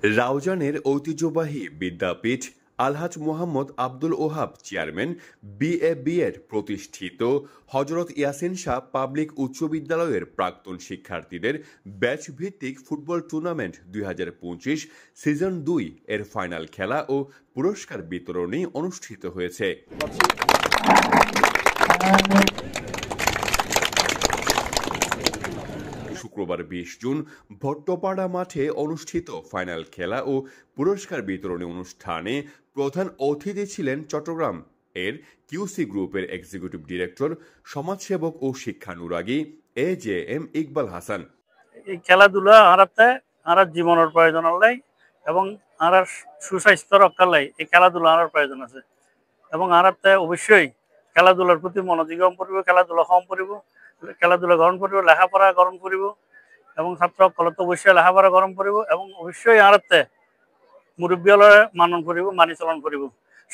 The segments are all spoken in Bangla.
রাউজানের ঐতিহ্যবাহী বিদ্যাপীঠ আলহাজ মোহাম্মদ আব্দুল ওহাব চেয়ারম্যান বিএবি এর প্রতিষ্ঠিত হযরত ইয়াসিন শাহ পাবলিক উচ্চ বিদ্যালয়ের প্রাক্তন শিক্ষার্থীদের ব্যাচ ভিত্তিক ফুটবল টুর্নামেন্ট 2025 সিজন 2 এর ফাইনাল খেলা ও পুরস্কার বিতরণী অনুষ্ঠিত হয়েছে। শুক্রবার 20 জুন ভট্টপাড়া মাঠে অনুষ্ঠিত ফাইনাল খেলা ও পুরস্কার বিতরণী অনুষ্ঠানে প্রধান অতিথি ছিলেন চট্টগ্রাম এর কিউসি গ্রুপের এক্সিকিউটিভ ডিরেক্টর, সমাজসেবক ও শিক্ষানুরাগী AJM ইকবাল হাসান। এই খেলাধুলা আর জীবনের প্রয়োজন নাই এবং আর সুস্বাস্থ্য রক্ষার লাই এই খেলাধুলা আর প্রয়োজন আছে এবং আরাতে অবশ্যই খেলাধুলার প্রতি মনোযোগ করিব, খেলাধুলা কম করিব, খেলাধুলা গ্রহণ করিব, লেখাপড়া গ্রহণ করিব এবং ছাত্র সকলে তো অবশ্যই লেখাপড়া গ্রহণ করিব এবং অবশ্যই আরাতে মুরব্বীলয়ে মানন করিব, মানি চলন করিব,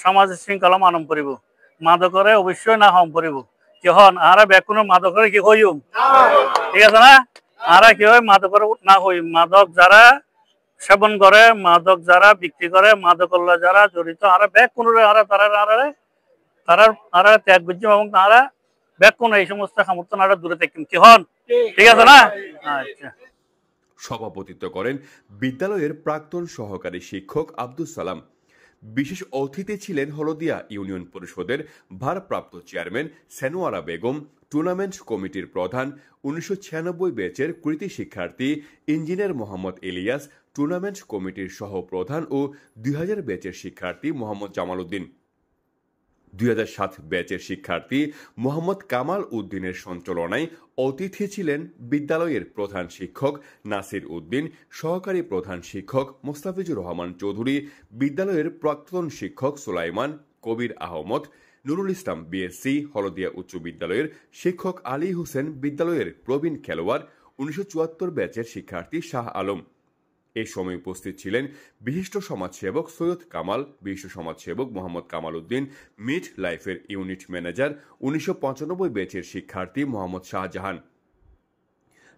সমাজ শৃঙ্খলা মানন করিব, মাদকরে অবশ্যই না হম করিব। কি হন আরা বেকুনো মাদকরে কি হইম, ঠিক আছে না? আরা কি হয় মাদকর না হই, মাদক যারা সেবন করে, মাদক যারা বিক্রি করে, মাদকল্লা যারা জড়িত আরা বেকুনো তারা ত্যাগ বুঝছি এবং তারা বেকুনো এই সমস্ত সমর্থন আরা দূরে থাকেন। কি হন, ঠিক আছে না? আচ্ছা। সভাপতিত্ব করেন বিদ্যালয়ের প্রাক্তন সহকারী শিক্ষক আব্দুল সালাম। বিশেষ অতিথি ছিলেন হলদিয়া ইউনিয়ন পরিষদের ভারপ্রাপ্ত চেয়ারম্যান সেনোয়ারা বেগম, টুর্নামেন্ট কমিটির প্রধান, 1996 ব্যাচের কৃতি শিক্ষার্থী ইঞ্জিনিয়ার মোহাম্মদ ইলিয়াস, টুর্নামেন্ট কমিটির সহপ্রধান ও 2000 ব্যাচের শিক্ষার্থী মোহাম্মদ জামাল উদ্দিন। 2007 ব্যাচের শিক্ষার্থী মোহাম্মদ কামাল উদ্দিনের সঞ্চালনায় অতিথি ছিলেন বিদ্যালয়ের প্রধান শিক্ষক নাসির উদ্দিন, সহকারী প্রধান শিক্ষক মোস্তাফিজুর রহমান চৌধুরী, বিদ্যালয়ের প্রাক্তন শিক্ষক সুলাইমান কবির আহমদ, নুরুল ইসলাম BSc হলদিয়া উচ্চ বিদ্যালয়ের শিক্ষক আলী হোসেন, বিদ্যালয়ের প্রবীণ খেলোয়াড় 1974 ব্যাচের শিক্ষার্থী শাহ আলম। এই সময় উপস্থিত ছিলেন বিশিষ্ট সমাজসেবক সৈয়দ কামাল, বিশিষ্ট সমাজসেবক মোহাম্মদ কামাল উদ্দিন, মিড লাইফের ইউনিট ম্যানেজার 1995 ব্যাচের শিক্ষার্থী মোহাম্মদ শাহজাহান।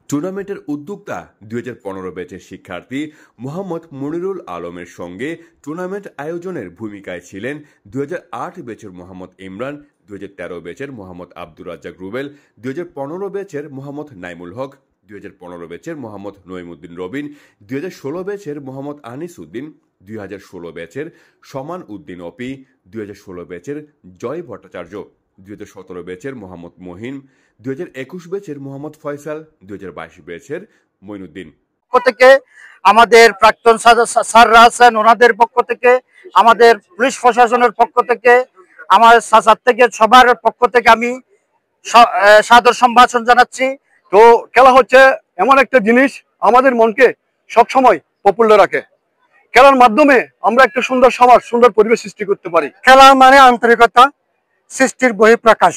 টুর্নামেন্টের উদ্যোক্তা 2015 ব্যাচের শিক্ষার্থী মোহাম্মদ মনিরুল আলমের সঙ্গে টুর্নামেন্ট আয়োজনের ভূমিকায় ছিলেন 2008 ব্যাচের মোহাম্মদ ইমরান, 2013 ব্যাচের মোহাম্মদ আব্দুর রাজ্জাক রুবেল, 2015 ব্যাচের মোহাম্মদ নাইমুল হক, 2015 ব্যাচের মোহাম্মদ নঈমুদ্দিন রবিন, 2016 ব্যাচের মোহাম্মদ আনিস উদ্দিন, 2016 ব্যাচের সমান উদ্দিন অপি, 2016 ব্যাচের জয় ভট্টাচার্য, 2017 ব্যাচের মোহাম্মদ মহিন, 2021 ব্যাচের মোহাম্মদ ফয়সাল, 2022 ব্যাচের মঈনুদ্দিন। থেকে আমাদের প্রাক্তন স্যাররা আছেন, ওনাদের পক্ষ থেকে, আমাদের পুলিশ প্রশাসনের পক্ষ থেকে, আমার সাসার থেকে, সবার পক্ষ থেকে আমি সাদর সম্ভাষণ জানাচ্ছি। তো খেলা হচ্ছে এমন একটা জিনিস আমাদের মনকে সবসময় প্রফুল্ল রাখে। খেলার মাধ্যমে আমরা একটা সুন্দর সমাজ, সুন্দর পরিবেশ সৃষ্টি করতে পারি। খেলা মানে আন্তরিকতা, সৃষ্টির বহিঃপ্রকাশ।